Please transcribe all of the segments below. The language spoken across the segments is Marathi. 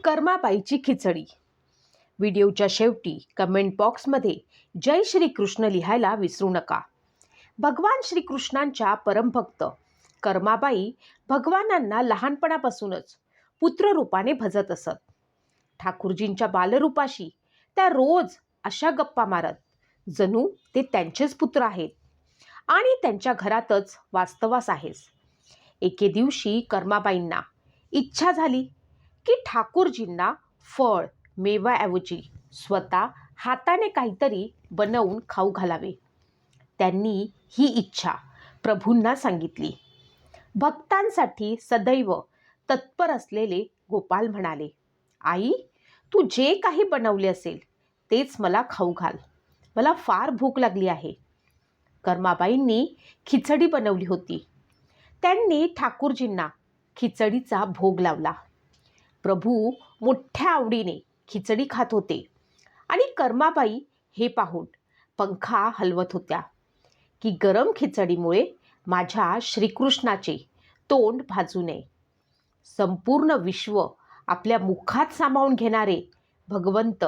कर्माबाईची खिचडी. व्हिडिओच्या शेवटी कमेंट बॉक्समध्ये जय श्री कृष्ण लिहायला विसरू नका. भगवान श्रीकृष्णांच्या परमभक्त कर्माबाई भगवानांना लहानपणापासूनच पुत्ररूपाने भजत असत. ठाकूरजींच्या बालरूपाशी त्या रोज अशा गप्पा मारत जणू ते त्यांचेच पुत्र आहेत आणि त्यांच्या घरातच वास्तवास आहेस. एके दिवशी कर्माबाईंना इच्छा झाली की ठाकूरजींना फळ मेव्याऐवजी स्वतः हाताने काहीतरी बनवून खाऊ घालावे. त्यांनी ही इच्छा प्रभूंना सांगितली. भक्तांसाठी सदैव तत्पर असलेले गोपाल म्हणाले, आई, तू जे काही बनवले असेल तेच मला खाऊ घाल. मला फार भूक लागली आहे. कर्माबाईंनी खिचडी बनवली होती. त्यांनी ठाकूरजींना खिचडीचा भोग लावला. प्रभू मोठ्या आवडीने खिचडी खात होते आणि कर्माबाई हे पाहून पंखा हलवत होत्या की गरम खिचडीमुळे माझ्या श्रीकृष्णाचे तोंड भाजू नये. संपूर्ण विश्व आपल्या मुखात सामावून घेणारे भगवंत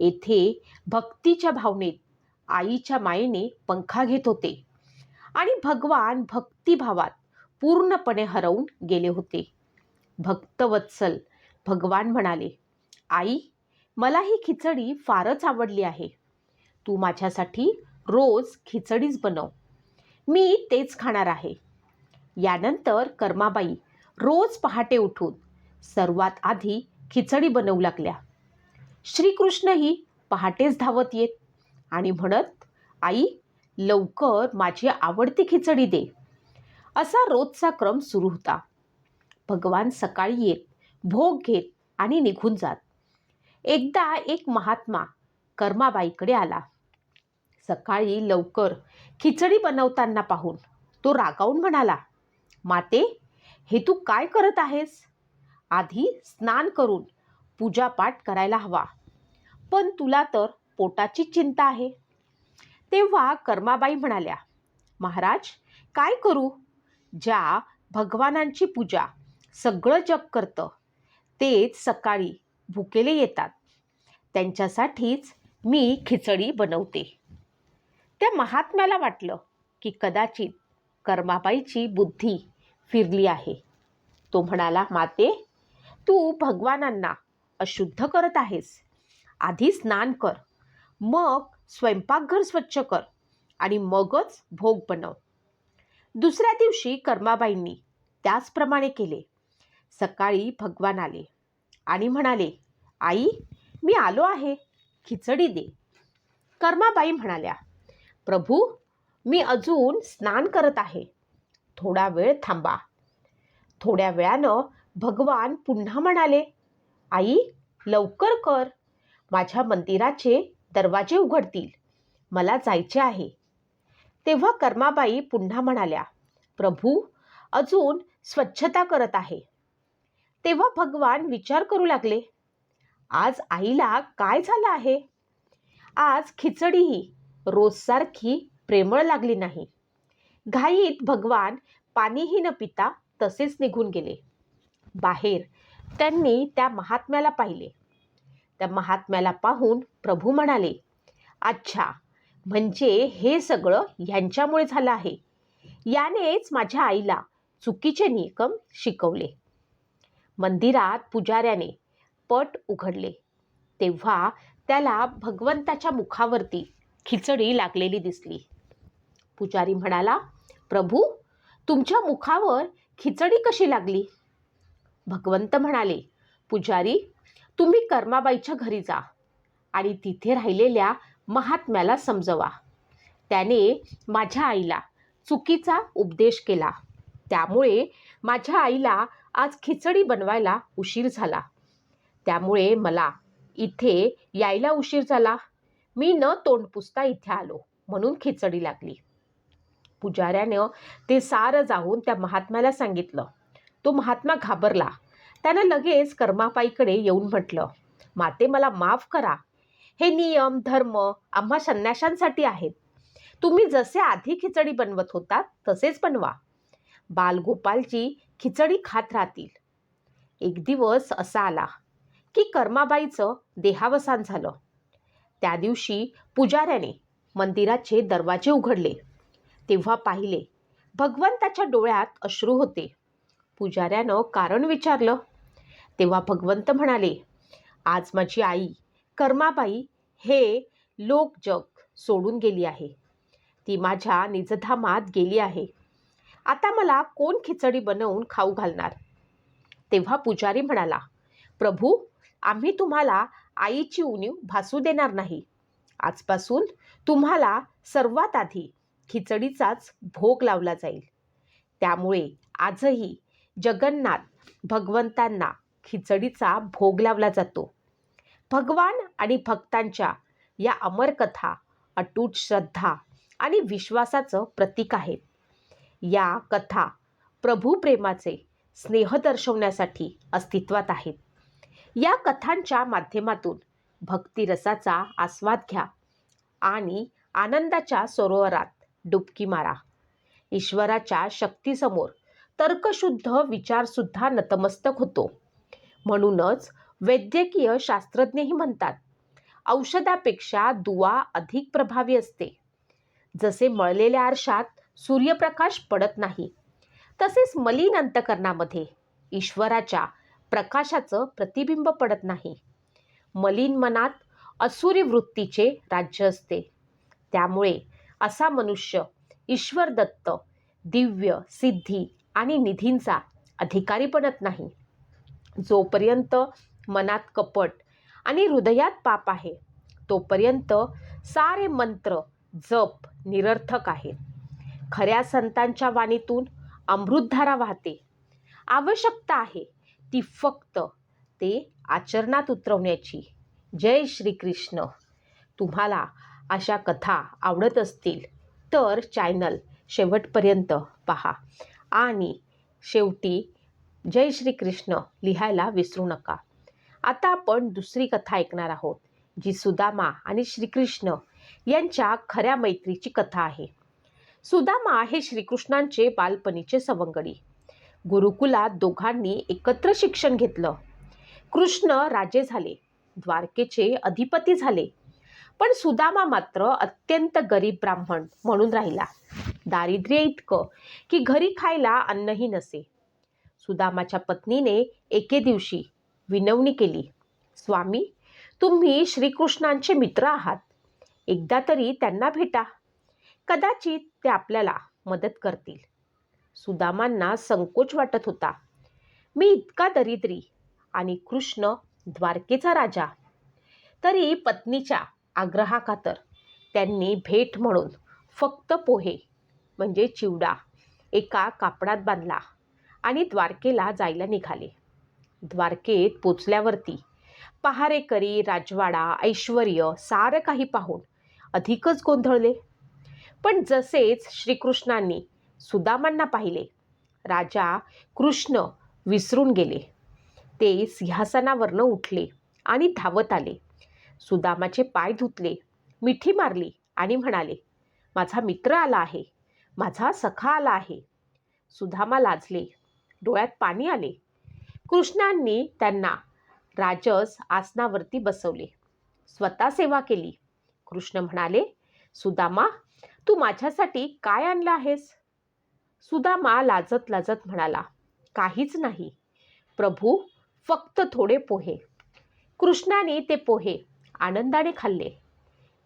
येथे भक्तीच्या भावनेत आईच्या मायेने पंखा घेत होते आणि भगवान भक्तिभावात पूर्णपणे हरवून गेले होते. भक्तवत्सल भगवान म्हणाले, आई, मला ही खिचडी फारच आवडली आहे. तू माझ्यासाठी रोज खिचडीच बनव. मी तेच खाणार आहे. यानंतर कर्माबाई रोज पहाटे उठून सर्वात आधी खिचडी बनवू लागल्या. श्रीकृष्णही पहाटेच धावत येत आणि म्हणत, आई, लवकर माझी आवडती खिचडी दे. असा रोजचा क्रम सुरू होता. भगवान सकाळी येत, भोग घेत आणि निघून जात. एकदा एक महात्मा कर्माबाईकडे आला. सकाळी लवकर खिचडी बनवताना पाहून तो रागावून म्हणाला, माते, हे तू काय करत आहेस? आधी स्नान करून पूजापाठ करायला हवा, पण तुला तर पोटाची चिंता आहे. तेव्हा कर्माबाई म्हणाल्या, महाराज, काय करू? ज्या भगवानांची पूजा सगळं जग करतं तेच सकाळी भुकेले येतात. त्यांच्यासाठीच मी खिचडी बनवते. त्या महात्म्याला वाटलं की कदाचित कर्माबाईची बुद्धी फिरली आहे. तो म्हणाला, माते, तू भगवानांना अशुद्ध करत आहेस. आधी स्नान कर, मग स्वयंपाकघर स्वच्छ कर आणि मगच भोग बनव. दुसऱ्या दिवशी कर्माबाईंनी त्याचप्रमाणे केले. सकाळी भगवान आले आणि म्हणाले, आई, मी आलो आहे, खिचडी दे. कर्माबाई म्हणाल्या, प्रभू, मी अजून स्नान करत आहे, थोडा वेळ थांबा. थोड्या वेळानं भगवान पुन्हा म्हणाले, आई, लवकर कर, माझ्या मंदिराचे दरवाजे उघडतील, मला जायचे आहे. तेव्हा कर्माबाई पुन्हा म्हणाल्या, प्रभू, अजून स्वच्छता करत आहे. तेव्हा भगवान विचार करू लागले, आज आईला काय झालं आहे? आज खिचडीही रोजसारखी प्रेमळ लागली नाही. घाईत भगवान पाणीही न पिता तसेच निघून गेले. बाहेर त्यांनी त्या महात्म्याला पाहिले. त्या महात्म्याला पाहून प्रभू म्हणाले, अच्छा, म्हणजे हे सगळं ह्यांच्यामुळे झालं आहे. यानेच माझ्या आईला चुकीचे नियम शिकवले. मंदिरात पुजाऱ्याने पट उघडले तेव्हा त्याला भगवंताच्या मुखावरती खिचडी लागलेली दिसली. पुजारी म्हणाला, प्रभू, तुमच्या मुखावर खिचडी कशी लागली? भगवंत म्हणाले, पुजारी, तुम्ही कर्माबाईच्या घरी जा आणि तिथे राहिलेल्या महात्म्याला समजवा. त्याने माझ्या आईला चुकीचा उपदेश केला. त्यामुळे माझ्या आईला आज खिचडी बनवायला उशीर झाला. त्यामुळे मला इथे यायला उशीर झाला. मी न तोंड पुसता इथे आलो म्हणून खिचडी लागली. पुजाऱ्यानं ते सारं जाऊन त्या महात्म्याला सांगितलं. तो महात्मा घाबरला. त्यानं लगेच कर्माबाईकडे येऊन म्हटलं, माते, मला माफ करा. हे नियम धर्म आम्हा संन्याशांसाठी आहेत. तुम्ही जसे आधी खिचडी बनवत होतात तसेच बनवा. बालगोपालजी खिचडी खात राहतील. एक दिवस असा आला की कर्माबाईचं देहावसान झालं. त्या दिवशी पुजाऱ्याने मंदिराचे दरवाजे उघडले. तेव्हा पाहिले भगवंताच्या डोळ्यात अश्रू होते. पुजाऱ्यानं कारण विचारलं. तेव्हा भगवंत म्हणाले, आज माझी आई कर्माबाई हे लोक जग सोडून गेली आहे. ती माझ्या निजधामात गेली आहे. आता मला कोण खिचडी बनवून खाऊ घालणार? तेव्हा पुजारी म्हणाला, प्रभू, आम्ही तुम्हाला आईची उणीव भासू देणार नाही. आजपासून तुम्हाला सर्वात आधी खिचडीचाच भोग लावला जाईल. त्यामुळे आजही जगन्नाथ भगवंतांना खिचडीचा भोग लावला जातो. भगवान आणि भक्तांच्या या अमर कथा अटूट श्रद्धा आणि विश्वासाचं प्रतीक आहेत. या कथा प्रभू प्रेमाचे स्नेह दर्शवण्यासाठी अस्तित्वात आहेत. या कथांच्या माध्यमातून भक्तिरसाचा आस्वाद घ्या आणि आनंदाच्या सरोवरात डुबकी मारा. ईश्वराच्या शक्तीसमोर तर्कशुद्ध विचारसुद्धा नतमस्तक होतो. म्हणूनच वैद्यकीय शास्त्रज्ञही म्हणतात, औषधापेक्षा दुआ अधिक प्रभावी असते. जसे मळलेल्या आरशात सूर्यप्रकाश पडत नाही, तसेच मलिन अंतकरणामध्ये ईश्वराच्या प्रकाशाचं प्रतिबिंब पडत नाही. मलिन मनात असुरी वृत्तीचे राज्य असते. त्यामुळे असा मनुष्य ईश्वर दत्त दिव्य सिद्धी आणि निधींचा अधिकारी बनत नाही. जोपर्यंत मनात कपट आणि हृदयात पाप आहे, तोपर्यंत सारे मंत्र जप निरर्थक आहेत. खऱ्या संतांच्या वाणीतून अमृतधारा वाहते. आवश्यकता आहे ती फक्त ते आचरणात उतरवण्याची. जय श्री कृष्ण. तुम्हाला अशा कथा आवडत असतील तर चॅनल शेवटपर्यंत पहा आणि शेवटी जय श्री कृष्ण लिहायला विसरू नका. आता आपण दुसरी कथा ऐकणार आहोत, जी सुदामा आणि श्रीकृष्ण यांच्या खऱ्या मैत्रीची कथा आहे. सुदामा हे श्रीकृष्णांचे बालपणीचे सवंगडी. गुरुकुलात दोघांनी एकत्र शिक्षण घेतलं. कृष्ण राजे झाले, द्वारकेचे अधिपती झाले. पण सुदामा मात्र अत्यंत गरीब ब्राह्मण म्हणून राहिला. दारिद्र्य इतकं की घरी खायला अन्नही नसे. सुदामाच्या पत्नीने एके दिवशी विनवणी केली, स्वामी, तुम्ही श्रीकृष्णांचे मित्र आहात. एकदा तरी त्यांना भेटा. कदाचित ते आपल्याला मदत करतील. सुदामांना संकोच वाटत होता. मी इतका दरिद्री आणि कृष्ण द्वारकेचा राजा. तरी पत्नीच्या आग्रहाखातर त्यांनी भेट म्हणून फक्त पोहे म्हणजे चिवडा एका कापडात बांधला आणि द्वारकेला जायला निघाले. द्वारकेत पोचल्यावरती पहारेकरी, राजवाडा, ऐश्वर्य सारं काही पाहून अधिकच गोंधळले. पण जसेच श्रीकृष्णांनी सुदामांना पाहिले, राजा कृष्ण विसरून गेले. ते सिंहासनावरनं उठले आणि धावत आले. सुदामाचे पाय धुतले, मिठी मारली आणि म्हणाले, माझा मित्र आला आहे, माझा सखा आला आहे. सुदामा लाजले, डोळ्यात पाणी आले. कृष्णांनी त्यांना राजस आसनावरती बसवले, स्वतः सेवा केली. कृष्ण म्हणाले, सुदामा, तू माझ्यासाठी काय आणलं आहेस? सुदामा लाजत लाजत म्हणाला, काहीच नाही प्रभू, फक्त थोडे पोहे. कृष्णाने ते पोहे आनंदाने खाल्ले.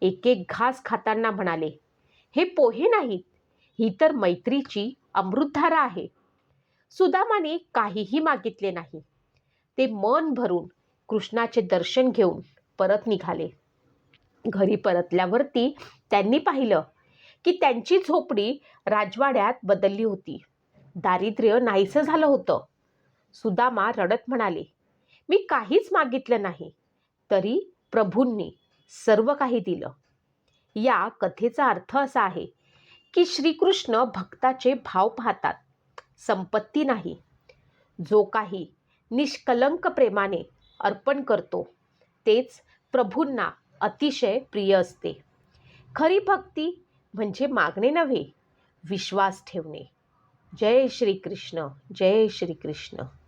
एक एक घास खाताना म्हणाले, हे पोहे नाहीत, ही तर मैत्रीची अमृतधारा आहे. सुदामाने काहीही मागितले नाही. ते मन भरून कृष्णाचे दर्शन घेऊन परत निघाले. घरी परतल्यावरती त्यांनी पाहिलं की त्यांची झोपडी राजवाड्यात बदलली होती. दारिद्र्य नाहीसं झालं होतं. सुदामा रडत म्हणाले, मी काहीच मागितलं नाही, तरी प्रभूंनी सर्व काही दिलं. या कथेचा अर्थ असा आहे की श्रीकृष्ण भक्ताचे भाव पाहतात, संपत्ती नाही. जो काही निष्कलंक प्रेमाने अर्पण करतो तेच प्रभूंना अतिशय प्रिय असते. खरी भक्ती म्हणजे मागणे नव्हे, विश्वास ठेवणे. जय श्री कृष्ण, जय श्री कृष्ण.